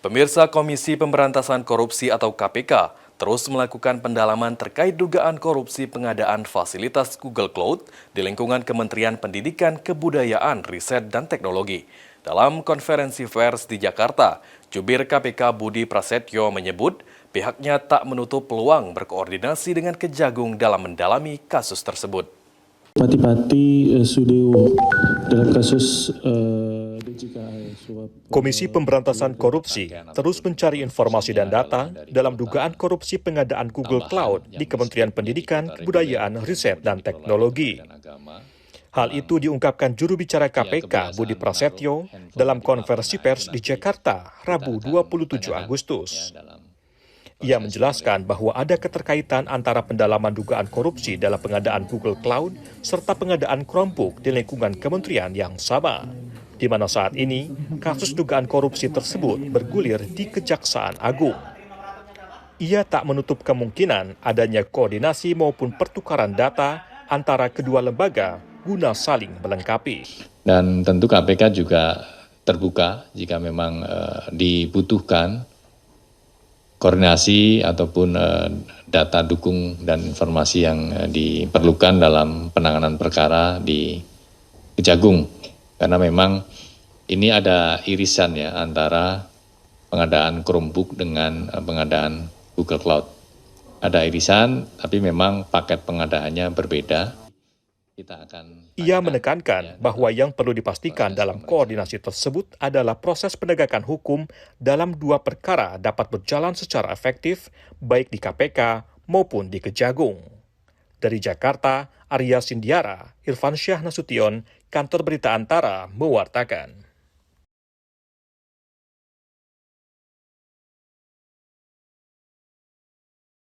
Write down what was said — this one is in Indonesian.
Pemirsa Komisi Pemberantasan Korupsi atau KPK terus melakukan pendalaman terkait dugaan korupsi pengadaan fasilitas Google Cloud di lingkungan Kementerian Pendidikan, Kebudayaan, Riset, dan Teknologi. Dalam konferensi pers di Jakarta, Jubir KPK Budi Prasetyo menyebut pihaknya tak menutup peluang berkoordinasi dengan Kejagung dalam mendalami kasus tersebut. Pati-Pati Sudewo dalam kasus Komisi Pemberantasan Korupsi terus mencari informasi dan data dalam dugaan korupsi pengadaan Google Cloud di Kementerian Pendidikan, Kebudayaan, Riset, dan Teknologi. Hal itu diungkapkan juru bicara KPK Budi Prasetyo dalam konferensi pers di Jakarta, Rabu 27 Agustus. Ia menjelaskan bahwa ada keterkaitan antara pendalaman dugaan korupsi dalam pengadaan Google Cloud serta pengadaan Chromebook di lingkungan kementerian yang sama, di mana saat ini kasus dugaan korupsi tersebut bergulir di Kejaksaan Agung. Ia tak menutup kemungkinan adanya koordinasi maupun pertukaran data antara kedua lembaga guna saling melengkapi. Dan tentu KPK juga terbuka jika memang dibutuhkan koordinasi ataupun data dukung dan informasi yang diperlukan dalam penanganan perkara di Kejagung. Karena memang ini ada irisan ya antara pengadaan Chromebook dengan pengadaan Google Cloud. Ada irisan, tapi memang paket pengadaannya berbeda. Ia menekankan bahwa yang perlu dipastikan dalam koordinasi tersebut adalah proses penegakan hukum dalam dua perkara dapat berjalan secara efektif, baik di KPK maupun di Kejagung. Dari Jakarta, Arya Sindiara, Irfan Syah Nasution, Kantor Berita Antara, mewartakan.